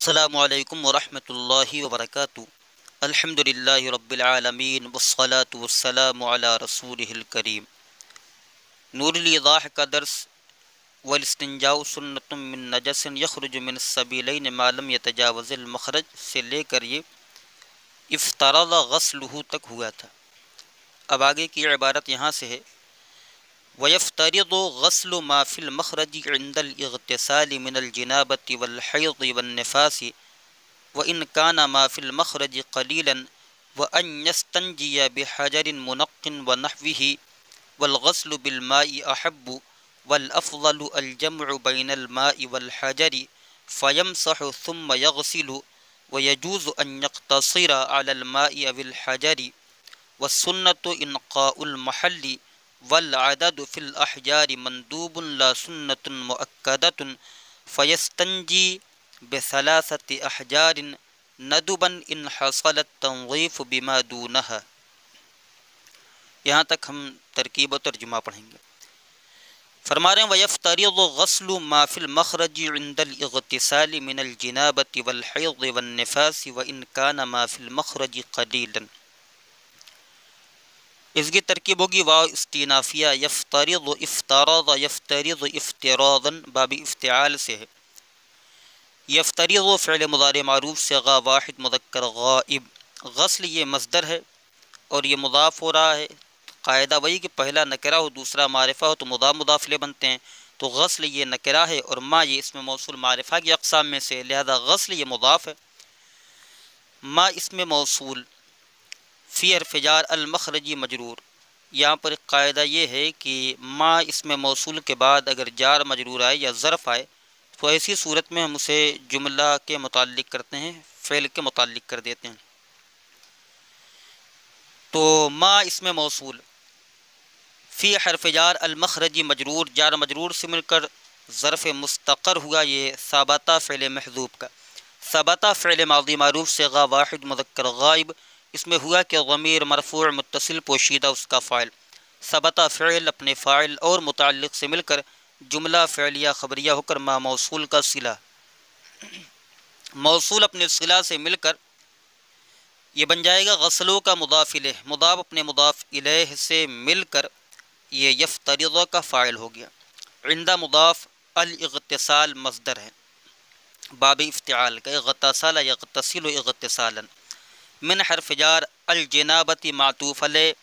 السلام علیکم ورحمۃ اللہ وبرکاتہ۔ الحمد للہ رب العالمین والصلاة والسلام علی رسولہ الکریم۔ نور الایضاح کا درس والاستنجاء سنۃ من نجس یخرج من السبیلین ما لم یتجاوز المخرج سے لے کر یہ افترض غسلہ تک ہوا تھا۔ اب آگے کی عبارت یہاں سے ہے وَيَفْتَرِضُ غَسْلُ مَا فِي الْمَخْرَجِ عِنْدَ الْاغْتِسَالِ مِنَ الْجِنَابَةِ وَالْحَيْضِ وَالنِّفَاسِ وَإِنْ كَانَ مَا فِي الْمَخْرَجِ قَلِيلًا وَأَنْ يَسْتَنْجِيَ بِحَجَرٍ مُنَقٍّ وَنَحْوِهِ وَالْغَسْلُ بِالْمَاءِ أَحَبُّ وَالْأَفْضَلُ الْجَمْعُ بَيْنَ الْمَاءِ وَالْحَجَرِ فَيَمْسَحُ ثُمَّ يَغْسِلُ وَيَجُوزُ أَنْ يَقْتَصِرَ عَلَى الْمَاءِ أَوِ الْحَجَرِ وَالسُّنَّةُ إِنْقَاءُ الْمَحَلِّ والعدد فی الاحجار مندوب لا سنت مؤکدۃ فیستنجی بثلاثۃ احجار ندبا ان حصل التنظیف بما دونها۔ یہاں تک ہم ترکیب و ترجمہ پڑھیں گے۔ فرما رہے ہیں وَيَفْتَرِضُ غَسْلُ مَا فِي الْمَخْرَجِ عِنْدَ الْاغْتِسَالِ مِنَ الْجِنَابَةِ وَالْحَيْضِ وَالنِّفَاسِ وَإِنْ كَانَ مَا فِي الْمَخْرَجِ قَلِيلًا۔ اس کی ترکیب ہوگی واو استینافیہ یفترض افتراض یفترض افتراضا باب افتعال سے ہے۔ یفترض فعل مضارع معروف صیغہ واحد مذکر غائب، غسل یہ مصدر ہے اور یہ مضاف ہو رہا ہے۔ قاعدہ وہی کہ پہلا نکرہ ہو دوسرا معرفہ ہو تو مضاف مضاف الیہ بنتے ہیں، تو غسل یہ نکرہ ہے اور ما یہ اسم موصول معرفہ کی اقسام میں سے، لہذا غسل یہ مضاف ہے۔ ما اسم موصول فی حرف جار المخرجی مجرور۔ یہاں پر ایک قاعدہ یہ ہے کہ ما اسم موصول کے بعد اگر جار مجرور آئے یا ظرف آئے تو ایسی صورت میں ہم اسے جملہ کے متعلق کرتے ہیں، فعل کے متعلق کر دیتے ہیں۔ تو ما اسم موصول فی حرف جار المخرجی مجرور، جار مجرور سے مل کر ظرف مستقر ہوا، یہ ثابتہ فعل محذوب کا۔ ثابتہ فعل ماضی معروف صیغہ واحد مذکر غائب، اس میں ہوا کہ ضمیر مرفوع متصل پوشیدہ اس کا فاعل، ثبتہ فعل اپنے فاعل اور متعلق سے مل کر جملہ فعلیہ خبریہ ہو کر ما موصول کا صلہ، موصول اپنے صلہ سے مل کر یہ بن جائے گا غسلوں کا مضاف الیہ، مضاف اپنے مضاف الیہ سے مل کر یہ یفترض کا فاعل ہو گیا۔ عند مضاف الاغتسال مصدر ہے باب افتعال کا، اغتسل یغتسل اغتسالا۔ من حرف جار الجنابت معطوف علیہ،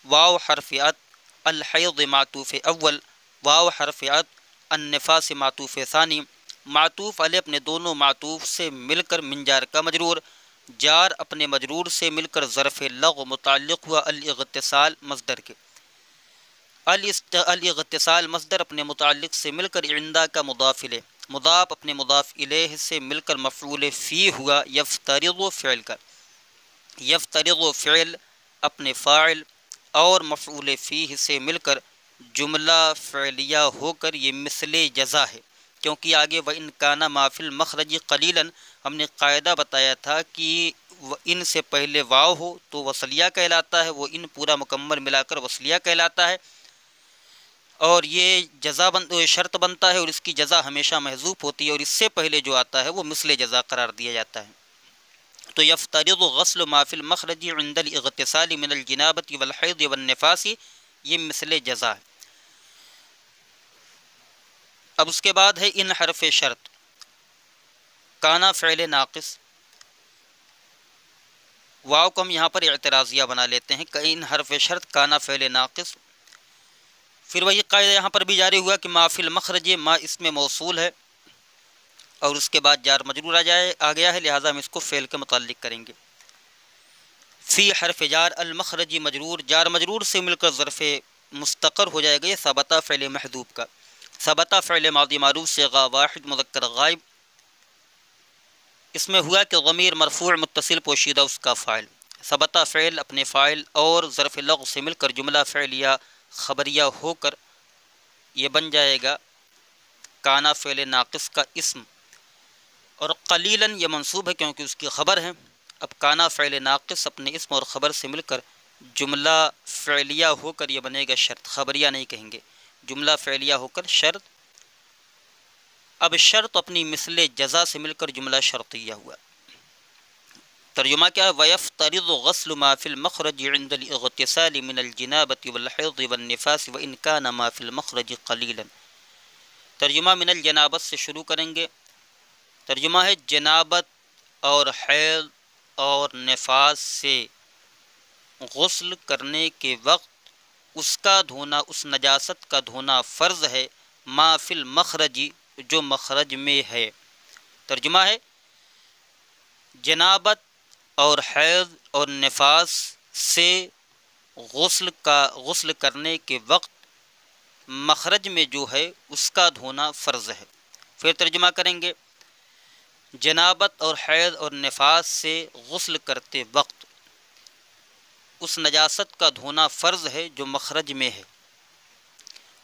واو حرف عطف، الحیض معطوف اول، واو حرف عطف، النفاس معطوف ثانی۔ معطوف علیہ اپنے دونوں معطوف سے مل کر من جار کا مجرور، جار اپنے مجرور سے مل کر ظرف لغو متعلق ہوا الاغتسال مصدر کے، الاغتسال مصدر اپنے متعلق سے مل کر عندہ کا مضاف الیہ، مضاف اپنے مضاف الیہ سے مل کر مفعول فی ہوا یفترض فعل کا، یفترض فعل اپنے فاعل اور مفعول فیہ سے مل کر جملہ فعلیہ ہو کر یہ مثل جزا ہے، کیونکہ آگے وَإِنْ كَانَ مَا فِي الْمَخْرَجِ قَلِيلًا ہم نے قاعدہ بتایا تھا کہ ان سے پہلے واو ہو تو وصلیہ کہلاتا ہے، وہ ان پورا مکمل ملا کر وصلیہ کہلاتا ہے، اور یہ جزا شرط بنتا ہے اور اس کی جزا ہمیشہ محذوف ہوتی ہے، اور اس سے پہلے جو آتا ہے وہ مثل جزا قرار دیا جاتا ہے۔ تو یفترض غسل ما فی المخرج عند الاغتسال من الجنابۃ والحیض والنفاس، یہ مثل جزا ہے۔ اب اس کے بعد ہے ان حرف شرط، کانا فعل ناقص، واو کو ہم یہاں پر اعتراضیہ بنا لیتے ہیں کہ ان حرف شرط کانا فعل ناقص، پھر وہی قاعدہ یہاں پر بھی جاری ہوا کہ ما فی المخرج، ما اسم موصول ہے اور اس کے بعد جار مجرور آ گیا ہے، لہٰذا ہم اس کو فعل کے متعلق کریں گے۔ فی حرف جار المخرجی مجرور، جار مجرور سے مل کر ظرف مستقر ہو جائے گا یہ ثابتہ فعل محذوب کا، ثابتہ فعل ماضی معروف صیغہ واحد مذکر غائب، اس میں ہوا کہ ضمیر مرفوع متصل پوشیدہ اس کا فاعل، ثابتہ فعل اپنے فاعل اور ظرف لغو سے مل کر جملہ فعلیہ خبریہ ہو کر یہ بن جائے گا کانا فعل ناقص کا اسم، اور قلیلاً یہ منصوب ہے کیونکہ اس کی خبر ہے۔ اب کانا فعل ناقص اپنے اسم اور خبر سے مل کر جملہ فعلیہ ہو کر یہ بنے گا شرط، خبریہ نہیں کہیں گے، جملہ فعلیہ ہو کر شرط، اب شرط اپنی مثل جزا سے مل کر جملہ شرطیہ ہوا۔ ترجمہ کیا ہے؟ وَيَفْتَرِضُ غَسْلُ مَا فِي الْمَخْرَجِ عِنْدَ الْاغْتِسَالِ مِنَ الْجِنَابَةِ وَالْحَيْضِ وَالنِّفَاسِ وَإِنْ كَانَ مَا فِي الْمَخْرَجِ قَلِيلًا۔ ترجمہ من الجنابت سے شروع کریں گے۔ ترجمہ ہے جنابت اور حیض اور نفاس سے غسل کرنے کے وقت اس کا دھونا، اس نجاست کا دھونا فرض ہے، ما فی المخرج جو مخرج میں ہے۔ ترجمہ ہے جنابت اور حیض اور نفاس سے غسل کرنے کے وقت مخرج میں جو ہے اس کا دھونا فرض ہے۔ پھر ترجمہ کریں گے جنابت اور حیض اور نفاس سے غسل کرتے وقت اس نجاست کا دھونا فرض ہے جو مخرج میں ہے۔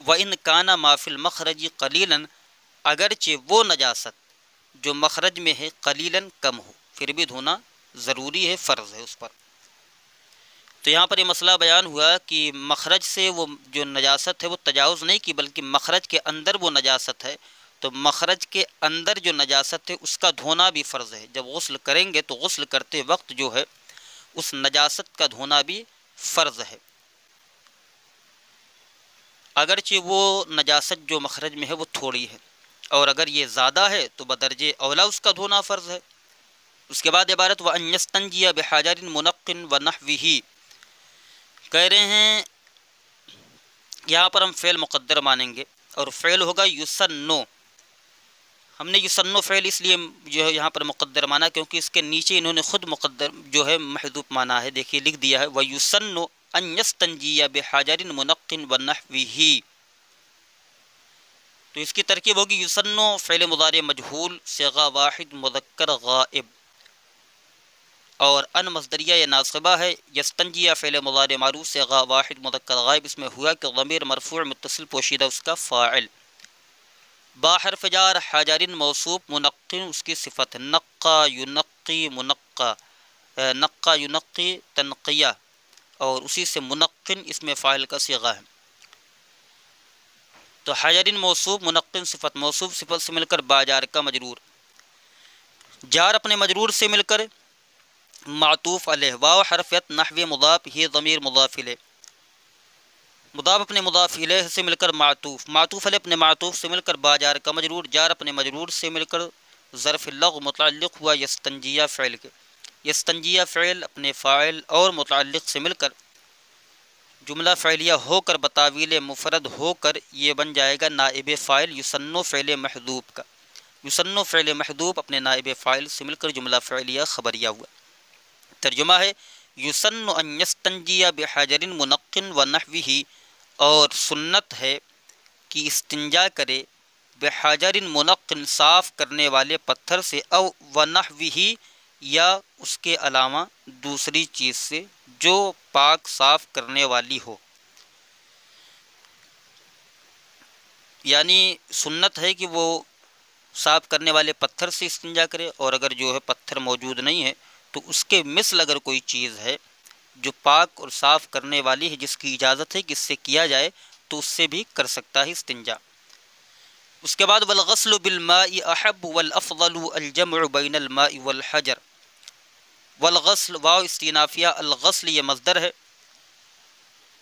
وَإِنْ كَانَ مَا فِي الْمَخْرَجِ قَلِيلًا، اگرچہ وہ نجاست جو مخرج میں ہے قلیلاً کم ہو، پھر بھی دھونا ضروری ہے، فرض ہے اس پر۔ تو یہاں پر یہ مسئلہ بیان ہوا کہ مخرج سے وہ جو نجاست ہے وہ تجاوز نہیں کی، بلکہ مخرج کے اندر وہ نجاست ہے، تو مخرج کے اندر جو نجاست ہے اس کا دھونا بھی فرض ہے۔ جب غسل کریں گے تو غسل کرتے وقت جو ہے اس نجاست کا دھونا بھی فرض ہے، اگرچہ وہ نجاست جو مخرج میں ہے وہ تھوڑی ہے، اور اگر یہ زیادہ ہے تو بدرجہ اولا اس کا دھونا فرض ہے۔ اس کے بعد عبارت وَأَن يَسْتَنْجِيَ بِحَجَرٍ مُنَقٍّ وَنَحْوِهِ، کہہ رہے ہیں یہاں پر ہم فعل مقدر مانیں گے اور فعل ہوگا یسنو۔ ہم نے یسنو فعل اس لیے جو ہے یہاں پر مقدر مانا کیونکہ اس کے نیچے انہوں نے خود مقدر جو ہے محذوف مانا ہے، دیکھیے لکھ دیا ہے وَيُسَنُّ أَن يَسْتَنْجِيَ بِحَجَرٍ مُنَقٍّ وَنَحْوِهِ، تو اس کی ترکیب ہوگی یسنو فعل مضارع مجہول صیغہ واحد مذکر غائب، اور ان مصدریہ یا ناصبہ ہے، یستنجیہ فعل مضارع معروف صیغہ واحد مذکر غائب، اس میں ہوا کہ ضمیر مرفوع متصل پوشیدہ اس کا فاعل، با حرف جار حجر موصوف منقن اس کی صفت، نقا ینقی منقا، نقا ینقی تنقیہ، اور اسی سے منقن اس میں فاعل کا صیغہ ہے۔ تو حجر موصوف منقن صفت، موصوف صفت سے مل کر با جار کا مجرور، جار اپنے مجرور سے مل کر معطوف علیہ، واو حرفیت نحو مضاف ہی ضمیر مضاف الیہ، مضاف اپنے مضاف الیہ سے مل کر معطوف، معطوف علیہ اپنے معطوف سے مل کر با جار کا مجرور، جار اپنے مجرور سے مل کر ظرف اللغو متعلق ہوا یستنجیہ فعل کے، یستنجیہ فعل اپنے فاعل اور متعلق سے مل کر جملہ فعلیہ ہو کر بتاویل مفرد ہو کر یہ بن جائے گا نائب فاعل یسنو فعل محذوف کا، یسنو فعل محذوف اپنے نائب فاعل سے مل کر جملہ فعلیہ خبریہ ہوا۔ ترجمہ ہے یسن ان یستنجی بحجر منقن ونحوہ، اور سنت ہے کہ استنجا کرے بحجر منقن صاف کرنے والے پتھر سے، او ونحوہ یا اس کے علاوہ دوسری چیز سے جو پاک صاف کرنے والی ہو، یعنی سنت ہے کہ وہ صاف کرنے والے پتھر سے استنجا کرے، اور اگر جو ہے پتھر موجود نہیں ہے تو اس کے مثل اگر کوئی چیز ہے جو پاک اور صاف کرنے والی ہے جس کی اجازت ہے کہ اس سے کیا جائے تو اس سے بھی کر سکتا ہے استنجا۔ اس کے بعد والغسل بالماء احب والافضل الجمع بین الماء والحجر، والغسل واو استینافیہ، الغسل یہ مصدر ہے،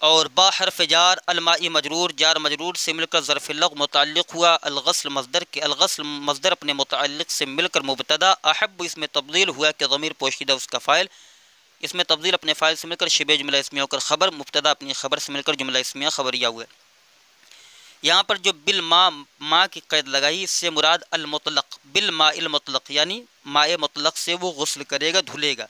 اور با حرف جار الماء مجرور، جار مجرور سے مل کر ظرف اللغو متعلق ہوا الغسل مصدر کے، الغسل مصدر اپنے متعلق سے مل کر مبتدا، احب اس میں تبدیل ہوا کہ ضمیر پوشیدہ اس کا فاعل، اس میں تبدیل اپنے فاعل سے مل کر شبہ جملہ اسمیہ ہو کر خبر، مبتدا اپنی خبر سے مل کر جملہ اسمیہ خبریہ ہوا۔ یہاں پر جو بالماء ماء کی قید لگائی اس سے مراد المطلق، بالماء المطلق یعنی ماء مطلق سے وہ غسل کرے گا، دھلے گا۔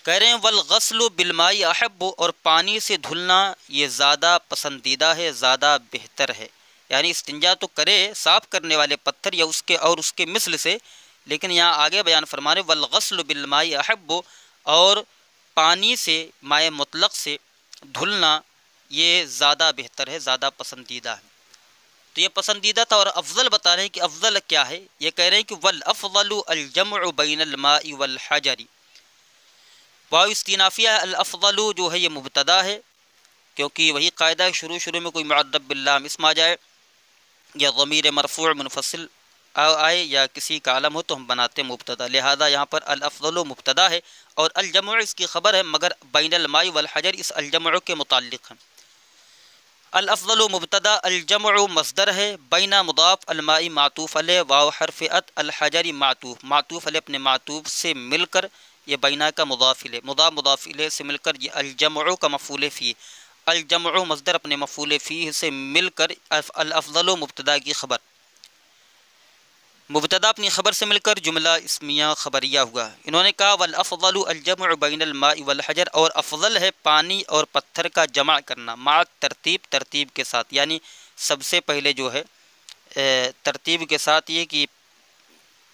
کہہ رہے ہیں والغسل بالماء احب، اور پانی سے دھلنا یہ زیادہ پسندیدہ ہے، زیادہ بہتر ہے، یعنی استنجا تو کرے صاف کرنے والے پتھر یا اس کے اور اس کے مثل سے، لیکن یہاں آگے بیان فرما رہے والغسل بالماء احب، اور پانی سے ماء مطلق سے دھلنا یہ زیادہ بہتر ہے، زیادہ پسندیدہ ہے۔ تو یہ پسندیدہ تھا، اور افضل بتا رہے ہیں کہ افضل کیا ہے، یہ کہہ رہے ہیں کہ والافضل الجمع بین الماء والحجر، واو استینافیہ ہے، الافضل جو ہے یہ مبتدا ہے کیونکہ وہی قاعدہ ہے شروع میں کوئی معرب باللام اسم آ جائے یا ضمیر مرفوع منفصل آئے یا کسی کا علم ہو تو ہم بناتے مبتدا، لہذا یہاں پر الافضل مبتدا ہے اور الجمع اس کی خبر ہے، مگر بین الماء والحجر اس الجمع کے متعلق ہے۔ الافضل مبتدا، الجمع مصدر ہے، بین مضاف، الماء معطوف علیہ، واو حرف عطف، الحجر معطوف، معطوف علیہ اپنے معطوف سے مل کر، یہ بینا کا مضاف الیہ، مضاف الیہ سے مل کر، یہ الجمع کا مفعول فیہ، الجمع مصدر اپنے مفعول فیہ سے مل کر، الافضل مبتدا کی خبر، مبتدا اپنی خبر سے مل کر جملہ اسمیہ خبریہ ہوا۔ انہوں نے کہا والافضل الجمع بین الماء والحجر، اور افضل ہے پانی اور پتھر کا جمع کرنا، مع ترتیب، ترتیب کے ساتھ، یعنی سب سے پہلے جو ہے ترتیب کے ساتھ یہ کہ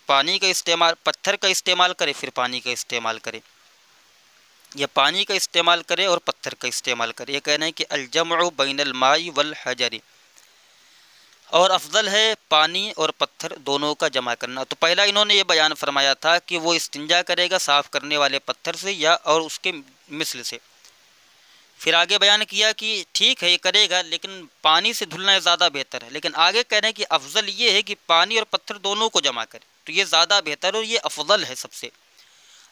پانی کا استعمال، پتھر کا استعمال کرے پھر پانی کا استعمال کرے، یا پانی کا استعمال کرے اور پتھر کا استعمال کرے، یہ کہنا ہے کہ الجمع بین الماء والحجر، اور افضل ہے پانی اور پتھر دونوں کا جمع کرنا۔ تو پہلا انہوں نے یہ بیان فرمایا تھا کہ وہ استنجا کرے گا صاف کرنے والے پتھر سے یا اور اس کے مثل سے، پھر آگے بیان کیا کہ ٹھیک ہے یہ کرے گا لیکن پانی سے دھلنا زیادہ بہتر ہے، لیکن آگے کہہ رہے ہیں کہ افضل یہ ہے کہ پانی اور پتھر دونوں کو جمع کرے، تو یہ زیادہ بہتر اور یہ افضل ہے سب سے۔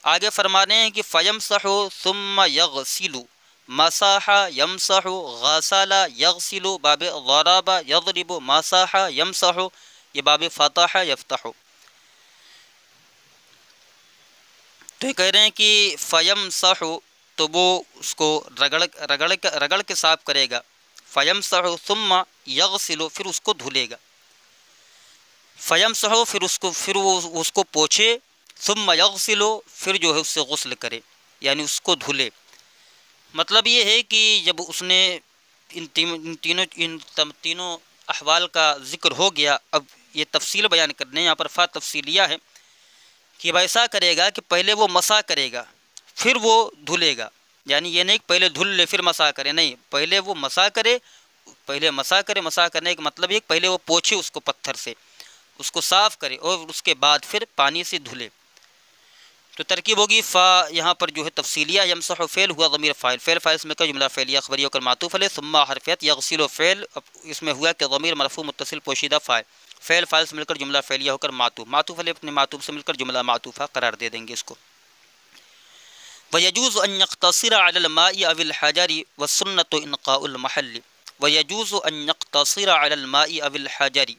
آگے فرمانے ہیں کہ فَيَمْسَحُ ثُمَّ يَغْسِلُ، مسح یمسح، غسل یغسل، باب ضرب یضرب، مسح یمسح، یہ باب فتح یفتح۔ تو یہ کہہ رہے ہیں کہ فیمسح، تو وہ اس کو رگڑ کے صاف کرے گا، فیمسح ثم یغسل، پھر اس کو دھلے گا، فیمسح پھر وہ اس کو پوچھے، ثم یغسل پھر جو ہے اس سے غسل کرے، یعنی اس کو دھلے۔ مطلب یہ ہے کہ جب اس نے ان تینوں احوال کا ذکر ہو گیا، اب یہ تفصیل بیان کرنے، یہاں پر فا تفصیلیہ ہے کہ اب ایسا کرے گا کہ پہلے وہ مسح کرے گا پھر وہ دھلے گا، یعنی یہ نہیں کہ پہلے دھل لے پھر مسح کرے، نہیں، پہلے وہ مسح کرے، مسح کرنے کا مطلب یہ کہ پہلے وہ پوچھے اس کو پتھر سے، اس کو صاف کرے اور اس کے بعد پھر پانی سے دھلے۔ تو ترکیب ہوگی فا یہاں پر جو ہے تفصیلیہ، یمسح فعل ہوا ضمیر فاعل، فعل فاعل اس میں کا جملہ فعلیہ خبریہ کر معطوف علیہ، ثم حرفیت، یغسل فعل اس میں ہوا کہ ضمیر مرفوع متصل پوشیدہ فاعل، فعل فاعل سے مل کر جملہ فعلیہ ہو کر معطوف علیہ اپنے معطوف سے مل کر جملہ معطوفہ قرار دے دیں گے اس کو۔ وَيَجُوزُ أَن يَقْتَصِرَ عَلَى الْمَاءِ أَوِ الْحَجَرِ وَالسُّنَّةُ إِنْقَاءُ الْمَحَلِّ وَيَجُوزُ أَن يَقْتَصِرَ عَلَى الْمَاءِ أَوِ الْحَجَرِ،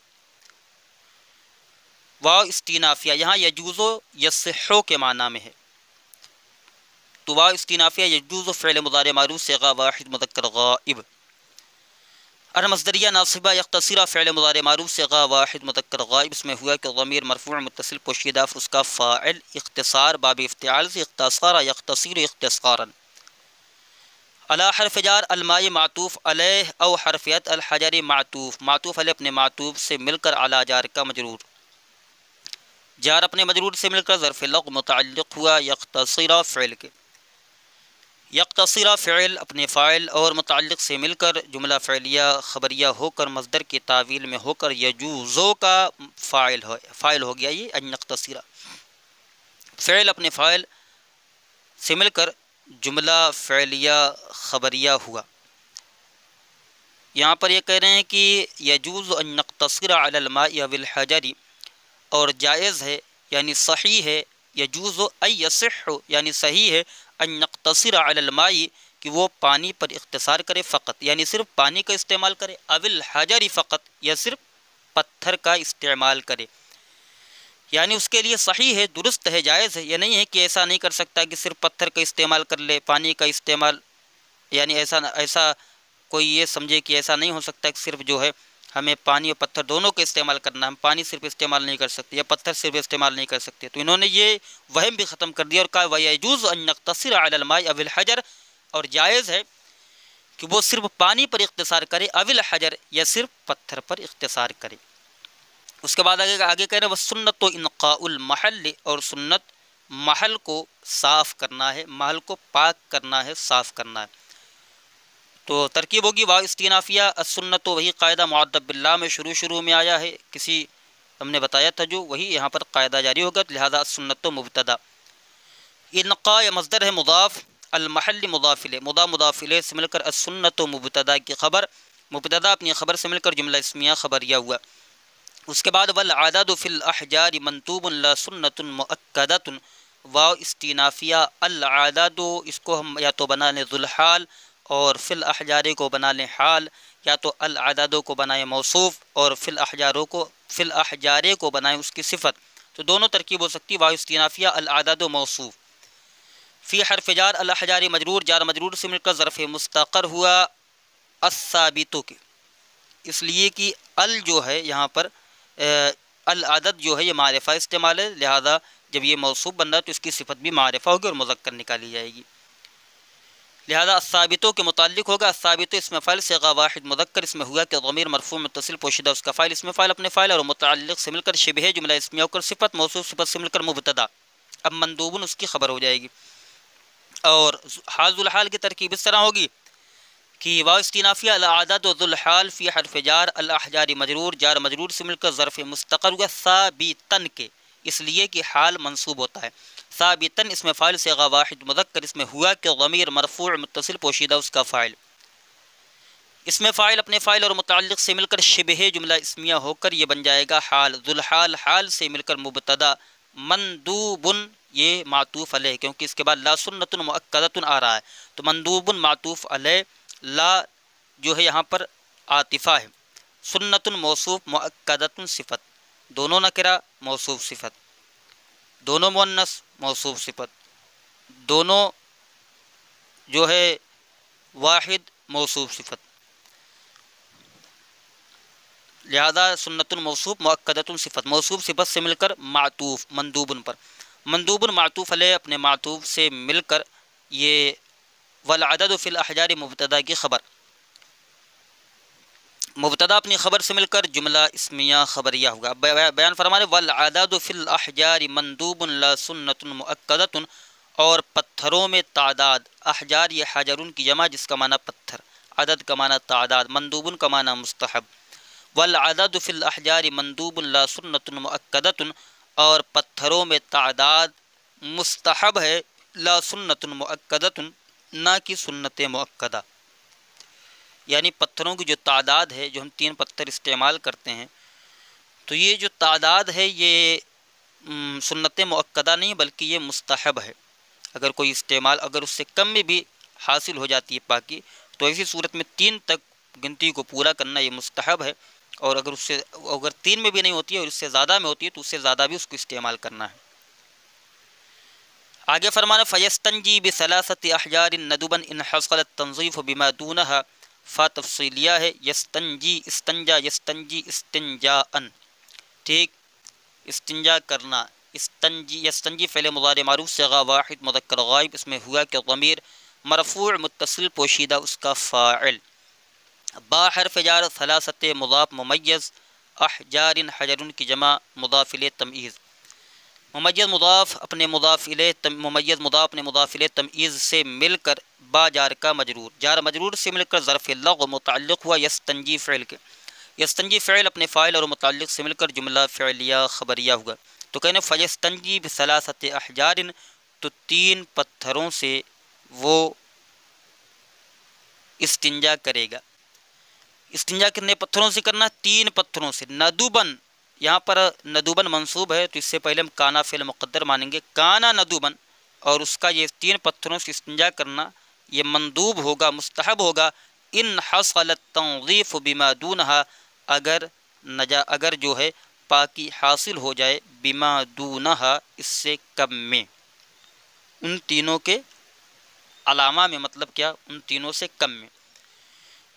واو استینافیہ، یہاں یجوزو یصحو کے معنی میں ہے، تو واو استینافیہ یجوز فعل مضارع معروف صیغہ واحد مذکر غائب، مصدریہ ناصبہ یقتصر فعل مضارع معروف صیغہ واحد مذکر غائب، اس میں ہوا کہ ضمیر مرفوع متصل پوشیدہ اس کا فاعل، اختصار باب افتعال سے اختصار یقتصر اختصارا، علی حرف جار الماء معطوف علیہ او حرفیت، الحجر معطوف، معطوف علیہ اپنے معطوف سے مل کر علی جار کا مجرور، جار اپنے مجرور سے مل کر ظرف لغو متعلق ہوا یقتصر فعل کے، یقتصر فعل اپنے فاعل اور متعلق سے مل کر جملہ فعلیہ خبریہ ہو کر مصدر کی تعویل میں ہو کر یجوزو کا فاعل ہو گیا، یہ ان یقتصر فعل اپنے فاعل سے مل کر جملہ فعلیہ خبریہ ہوا۔ یہاں پر یہ کہہ رہے ہیں کہ یجوز ان یقتصر علی الماء او الحجر، اور جائز ہے یعنی صحیح ہے، یجوز ای یصح یعنی صحیح ہے، ان یقتصر علی الماء کہ وہ پانی پر اختصار کرے فقط، یعنی صرف پانی کا استعمال کرے، او الحجر فقط یا صرف پتھر کا استعمال کرے، یعنی اس کے لیے صحیح ہے، درست ہے، جائز ہے، یہ نہیں ہے کہ ایسا نہیں کر سکتا کہ صرف پتھر کا استعمال کر لے، پانی کا استعمال، یعنی ایسا کوئی یہ سمجھے کہ ایسا نہیں ہو سکتا کہ صرف جو ہے ہمیں پانی اور پتھر دونوں کا استعمال کرنا، ہم پانی صرف استعمال نہیں کر سکتے یا پتھر صرف استعمال نہیں کر سکتے، تو انہوں نے یہ وہم بھی ختم کر دیا اور کہا وَيَجُوزُ أَن يَقْتَصِرَ عَلَى الْمَاءِ أَوِ الْحَجَرِ، اور جائز ہے کہ وہ صرف پانی پر اختصار کرے، أَوِ الْحَجَرِ یا صرف پتھر پر اختصار کرے۔ اس کے بعد آگے کہہ رہے ہیں وَالسُّنَّةُ إِنْقَاءُ الْمَحَلِّ، اور سنت محل کو صاف کرنا ہے، محل کو پاک کرنا ہے، صاف کرنا ہے۔ تو ترکیب ہوگی واو استینافیہ، السنت، وہی قاعدہ معدب باللہ میں شروع میں آیا ہے، کسی ہم نے بتایا تھا جو، وہی یہاں پر قاعدہ جاری ہوگا، لہذا السنت مبتدا، انقاء مصدر ہے مضاف، المحل مضاف الیہ، مضاف الیہ سے مل کر السنت مبتدا کی خبر، مبتدا اپنی خبر سے مل کر جملہ اسمیہ خبریہ ہوا۔ اس کے بعد والعدد فی الاحجار منطوب لا سنت مؤکدۃ، واو استینافیہ، العدد اس کو ہم یا تو بنا لیں ذوالحال اور فی الاحجار کو بنا لیں حال، یا تو العدد کو بنائیں موصوف اور فی الاحجار کو بنائیں اس کی صفت، تو دونوں ترکیب ہو سکتی ہے، واو استینافیہ العدد موصوف۔ فی حرف جار الاحجار مجرور، جار مجرور سے مل کر ظرف مستقر ہوا الثابت کے، اس لیے کہ ال جو ہے یہاں پر العدد جو ہے یہ معرفہ استعمال ہے، لہذا جب یہ موصوف بن رہا ہے تو اس کی صفت بھی معرفہ ہوگی اور مذکر نکالی جائے گی، لہذا الثابتوں کے متعلق ہوگا الثابت اسم فاعل صیغہ واحد مذکر، اس میں ہوا کہ ضمیر مرفوع متصل پوشیدہ اس کا فاعل اسم فاعل اپنے فاعل اور متعلق سے مل کر شبہ جملہ اسمیہ ہو کر صفت، موصوف صفت سے مل کر مبتدا، اب مندوبن اس کی خبر ہو جائے گی، اور حال ذوالحال کی ترکیب اس طرح ہوگی کہ واو استینافیہ العدد و ذوالحال فی حرف جار الاحجار مجرور، جار مجرور سے مل کر ظرف مستقر ہوا ثابتن کے، اس لیے کہ حال منصوب ہوتا ہے، ثابتن اس میں فاعل صیغہ واحد مذکر، اس میں ہوا کہ ضمیر مرفوع متصل پوشیدہ اس کا فاعل، اس میں فاعل اپنے فاعل اور متعلق سے مل کر شبہ جملہ اسمیہ ہو کر یہ بن جائے گا حال، ذوالحال حال سے مل کر مبتدا، مندوبن یہ معطوف علیہ کیونکہ اس کے بعد لا سنت مؤکدۃ آ رہا ہے، تو مندوبن معطوف علیہ، لا جو ہے یہاں پر عاطفہ ہے، سنت موصوف مؤکدۃ صفت، دونوں نکرہ موصوف صفت، دونوں مؤنث موصوف صفت، دونوں جو ہے واحد موصوف صفت، لہذا سنت موصوف مؤکدۃ صفت، موصوف صفت سے مل کر معطوف مندوبن پر، مندوبن معطوف علیہ اپنے معطوف سے مل کر یہ والعدد فی الاحجار مبتدا کی خبر، مبتدا اپنی خبر سے مل کر جملہ اسمیہ خبریہ ہوگا، بیان فرمانے والعدد فی الاحجار مندوب لا سنت مؤکدۃ، اور پتھروں میں تعداد، احجار یہ حجرن کی جمع جس کا معنی پتھر، عدد کا معنی تعداد، مندوبن کا معنی مستحب، والعدد فی الاحجار مندوب لا سنت مؤکدۃ، اور پتھروں میں تعداد مستحب ہے، لا سنت مؤکدۃ نہ کہ سنت مؤکدہ، یعنی پتھروں کی جو تعداد ہے، جو ہم 3 پتھر استعمال کرتے ہیں تو یہ جو تعداد ہے یہ سنت مؤکدہ نہیں بلکہ یہ مستحب ہے، اگر کوئی استعمال اگر اس سے کم میں بھی حاصل ہو جاتی ہے پاکی تو ایسی صورت میں 3 تک گنتی کو پورا کرنا یہ مستحب ہے، اور اگر 3 میں بھی نہیں ہوتی ہے اور اس سے زیادہ میں ہوتی ہے تو اس سے زیادہ بھی اس کو استعمال کرنا ہے۔ آگے فرمانا فیستنجی بثلاثۃ احجار ندبا ان حصل التنظیف بما دونها، فا تفصیلیہ ہے، یستنجی استنجا یستنجی استنجاء، ٹھیک، استنجا کرنا، استنجی یستنجی فعل مضارع معروف صیغہ واحد مذکر غائب، اس میں ہوا کہ ضمیر مرفوع متصل پوشیدہ اس کا فاعل، با حرف جار ثلاثت مضاف ممیز، احجار حجر کی جمع مضاف الیہ تمییز، ممیز مضاف اپنے مضاف الیہ ممیز مضاف اپنے مضاف الیہ تمییز سے مل کر با جار کا مجرور، جار مجرور سے مل کر ظرف لغو متعلق ہوا یستنجی فعل کے، یستنجی فعل اپنے فاعل اور متعلق سے مل کر جملہ فعلیہ خبریہ ہوا، تو کہنے فیستنجی بثلاثۃ احجار، تو 3 پتھروں سے وہ استنجا کرے گا، استنجا کتنے پتھروں سے کرنا؟ 3 پتھروں سے، ندوبن یہاں پر ندوبن منصوب ہے تو اس سے پہلے ہم کانا فعل مقدر مانیں گے، کانا ندوبن، اور اس کا یہ 3 پتھروں سے استنجا کرنا یہ مندوب ہوگا، مستحب ہوگا، ان حصل التنظیف بما دونہا، اگر جو ہے پاکی حاصل ہو جائے بما دونہا اس سے کم میں، ان تینوں کے علامہ میں، مطلب کیا؟ ان تینوں سے کم میں،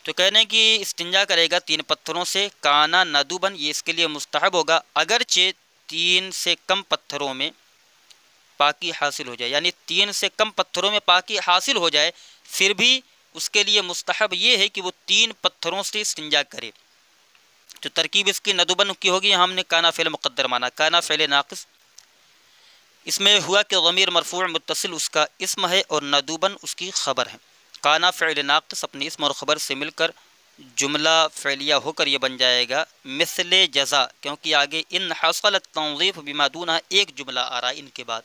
تو کہنے کی استنجا کرے گا 3 پتھروں سے، کانا ندوبن یہ اس کے لیے مستحب ہوگا، اگرچہ 3 سے کم پتھروں میں پاکی حاصل ہو جائے، یعنی 3 سے کم پتھروں میں پاکی حاصل ہو جائے پھر بھی اس کے لیے مستحب یہ ہے کہ وہ 3 پتھروں سے استنجا کرے، تو ترکیب اس کی ندوبن کی ہوگی، ہم نے کانا فعل مقدر مانا، کانا فعل ناقص، اس میں ہوا کہ ضمیر مرفوع متصل اس کا اسم ہے اور ندوبن اس کی خبر ہے، کانا فعل ناقص اپنے اسم اور خبر سے مل کر جملہ فعلیہ ہو کر یہ بن جائے گا مثل جزا، کیونکہ آگے ان حصل التنظیف بما دونہا ایک جملہ آ رہا ہے ان کے بعد،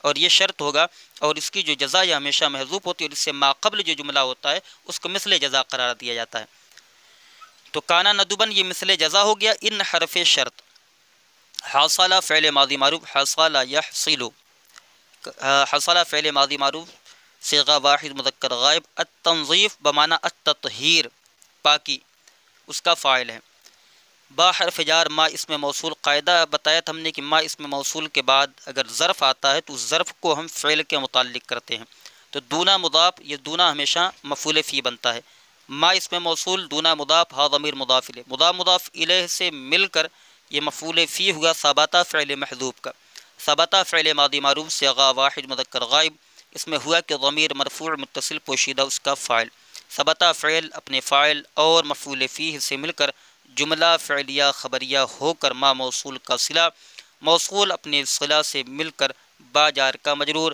اور یہ شرط ہوگا، اور اس کی جو جزا یہ ہمیشہ محذوف ہوتی ہے اور اس سے ما قبل جو جملہ ہوتا ہے اس کو مثل جزا قرار دیا جاتا ہے، تو کانا ندبن یہ مثل جزا ہو گیا. ان حرف شرط، حاصلہ فعل ماضی معروف، حاصلہ یحصل، حاصلہ فعل ماضی معروف صیغہ واحد مذکر غائب. التنظیف بمعنی التطہیر، پاکی، اس کا فاعل ہے. با حرف جار ما اسم موصول، قاعدہ بتایا تھا ہم نے کہ ما اسم موصول کے بعد اگر ظرف آتا ہے تو اس ظرف کو ہم فعل کے متعلق کرتے ہیں. تو دونا مضاف، یہ دونا ہمیشہ مفعول فی بنتا ہے. ما اسم موصول، دونا مضاف، ہا ضمیر مضاف الیہ، مضاف مضاف الیہ سے مل کر یہ مفعول فی ہوا. ثبتا فعل محذوف کا، ثبتا فعل ماضی معروف صیغہ واحد مذکر غائب، اس میں ہوا کہ ضمیر مرفوع متصل پوشیدہ اس کا فاعل. ثبتا فعل اپنے فاعل اور مفعول فیہ سے مل کر جملہ فعلیہ خبریہ ہو کر ما موصول کا صلہ، موصول اپنے صلہ سے مل کر با جار کا مجرور،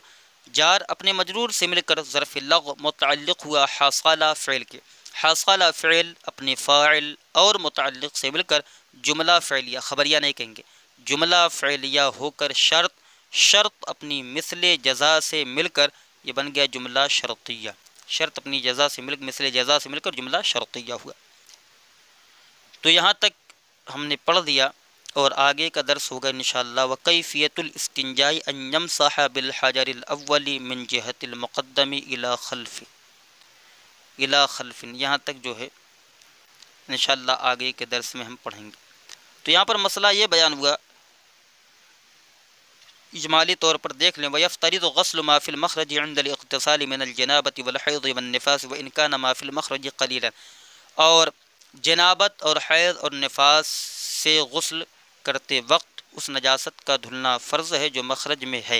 جار اپنے مجرور سے مل کر ظرف لغو متعلق ہوا حاصلہ فعل کے، حاصلہ فعل اپنے فاعل اور متعلق سے مل کر جملہ فعلیہ خبریہ نہیں کہیں گے، جملہ فعلیہ ہو کر شرط، شرط اپنی مثل جزا سے مل کر یہ بن گیا جملہ شرطیہ، شرط اپنی جزا سے مل مثل جزا سے مل کر جملہ شرطیہ ہوا. تو یہاں تک ہم نے پڑھ دیا اور آگے کا درس ہوگا انشاءاللہ. وکیفیت الاستنجاء ان یمسح بالحجر الاول من جہت المقدم الی خلف، الی خلف، یہاں تک جو ہے انشاءاللہ آگے کے درس میں ہم پڑھیں گے. تو یہاں پر مسئلہ یہ بیان ہوا اجمالی طور پر دیکھ لیں. وَيَفْتَرِضُ غَسْلُ مَا فِي الْمَخْرَجِ عِنْدَ الْاِغْتِسَالِ مِنَ الْجَنَابَةِ وَالْحَيْضِ وَالنِّفَاسِ وَإِنْ كَانَ مَا فِي الْمَخْرَجِ قَلِيلًا، اور جنابت اور حیض اور نفاس سے غسل کرتے وقت اس نجاست کا دھلنا فرض ہے جو مخرج میں ہے،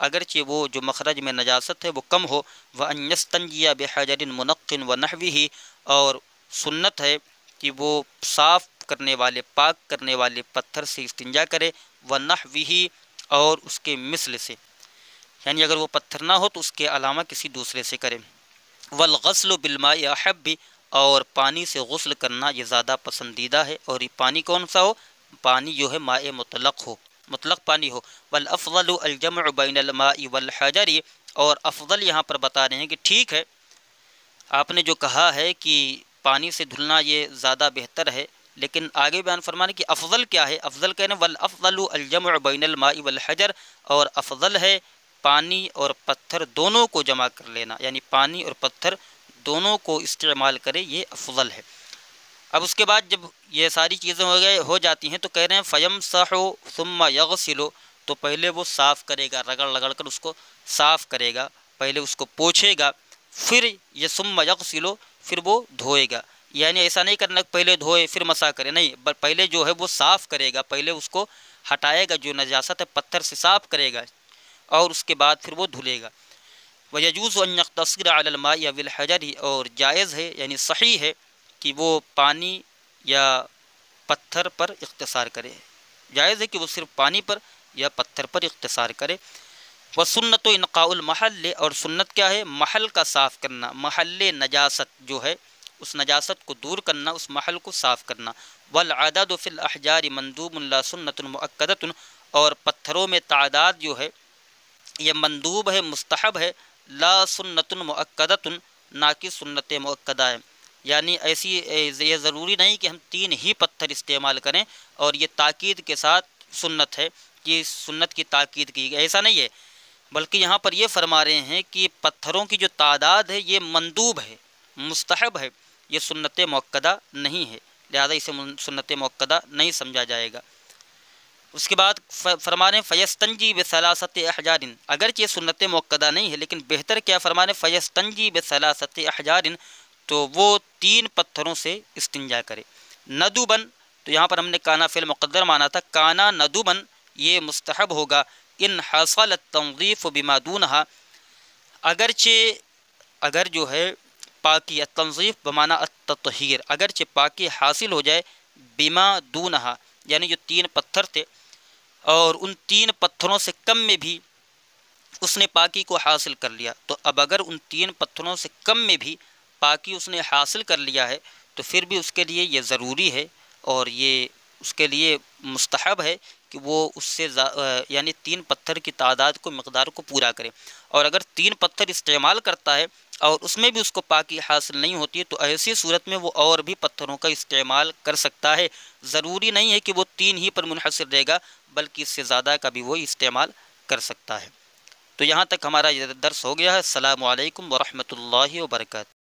اگرچہ وہ جو مخرج میں نجاست ہے وہ کم ہو. وَأَنْ يَسْتَنْجِيَ بِحَجَرٍ مُنَقٍّ وَنَحْوِهِ، اور سنت ہے کہ وہ صاف کرنے والے، پاک کرنے والے پتھر سے استنجا کرے. وَنَحْوِهِ، اور اس کے مثل سے، یعنی اگر وہ پتھر نہ ہو تو اس کے علاوہ کسی دوسرے سے کرے. والغسل بالماء احب، اور پانی سے غسل کرنا یہ زیادہ پسندیدہ ہے. اور یہ پانی کون سا ہو؟ پانی جو ہے ماء مطلق ہو، مطلق پانی ہو. والافضل الجمع بین الماء والحجر، اور افضل یہاں پر بتا رہے ہیں کہ ٹھیک ہے آپ نے جو کہا ہے کہ پانی سے دھلنا یہ زیادہ بہتر ہے، لیکن آگے بیان فرمانے کہ افضل کیا ہے. افضل کہنے والافضل الجمع بین الماء والحجر، اور افضل ہے پانی اور پتھر دونوں کو جمع کر لینا، یعنی پانی اور پتھر دونوں کو استعمال کرے، یہ افضل ہے. اب اس کے بعد جب یہ ساری چیزیں ہو جاتی ہیں تو کہہ رہے ہیں فیمسح ثم یغسل، تو پہلے وہ صاف کرے گا، رگڑ رگڑ کر اس کو صاف کرے گا، پہلے اس کو پوچھے گا، پھر یہ ثم یغسل، پھر وہ دھوئے گا. یعنی ایسا نہیں کرنا پہلے دھوئے پھر مسح کرے، نہیں، پہلے جو ہے وہ صاف کرے گا، پہلے اس کو ہٹائے گا جو نجاست ہے، پتھر سے صاف کرے گا، اور اس کے بعد پھر وہ دھلے گا. وَيَجُوزُ أَن يَقْتَصِرَ عَلَى الْمَاءِ وَالْحَجَرِ، اور جائز ہے یعنی صحیح ہے کہ وہ پانی یا پتھر پر اختصار کرے، جائز ہے کہ وہ صرف پانی پر یا پتھر پر اختصار کرے. وَسُنَّةُ إِنْقَاءُ الْمَحَلِّ، اور سنت کیا ہے؟ محل کا صاف کرنا، محل نجاست جو ہے اس نجاست کو دور کرنا، اس محل کو صاف کرنا. وَالْعَدَدُ فِي الْأَحْجَارِ مَنْدُوبٌ لَا سُنَّةٌ مُؤَكَّدَةٌ، اور پتھروں میں تعداد جو ہے یہ مندوب ہے، مستحب ہے. لا سنت مؤکدۃ، نہ کہ سنت مؤکدہ ہے، یعنی ایسی یہ ضروری نہیں کہ ہم 3 ہی پتھر استعمال کریں اور یہ تاکید کے ساتھ سنت ہے، یہ سنت کی تاکید کی گئی، ایسا نہیں ہے. بلکہ یہاں پر یہ فرما رہے ہیں کہ پتھروں کی جو تعداد ہے یہ مندوب ہے، مستحب ہے، یہ سنت مؤکدہ نہیں ہے، لہذا اسے سنت مؤکدہ نہیں سمجھا جائے گا. اس کے بعد فرمانے فیستنجی بثلاثت احجار، اگرچہ سنت مؤکدہ نہیں ہے لیکن بہتر کیا فرمانے فیستنجی بثلاثت احجار، تو وہ 3 پتھروں سے استنجا کرے. ندوبن، تو یہاں پر ہم نے کانا فعل مقدر مانا تھا، کانا ندوبن یہ مستحب ہوگا. ان حصل التنظیف بما دونها، اگر جو ہے پاکی، التنظیف بمانا التطہیر، اگرچہ پاکی حاصل ہو جائے، بما دونها یعنی جو 3 پتھر تھے اور ان 3 پتھروں سے کم میں بھی اس نے پاکی کو حاصل کر لیا، تو اب اگر ان 3 پتھروں سے کم میں بھی پاکی اس نے حاصل کر لیا ہے تو پھر بھی اس کے لیے یہ ضروری ہے اور یہ اس کے لیے مستحب ہے کہ وہ اس سے یعنی 3 پتھر کی تعداد کو، مقدار کو پورا کرے. اور اگر 3 پتھر استعمال کرتا ہے اور اس میں بھی اس کو پاکی حاصل نہیں ہوتی ہے، تو ایسی صورت میں وہ اور بھی پتھروں کا استعمال کر سکتا ہے۔ ضروری نہیں ہے کہ وہ 3 ہی پر منحصر رہے گا، بلکہ اس سے زیادہ کا بھی وہ استعمال کر سکتا ہے۔ تو یہاں تک ہمارا یہ درس ہو گیا ہے۔ السلام علیکم ورحمۃ اللہ وبرکاتہ۔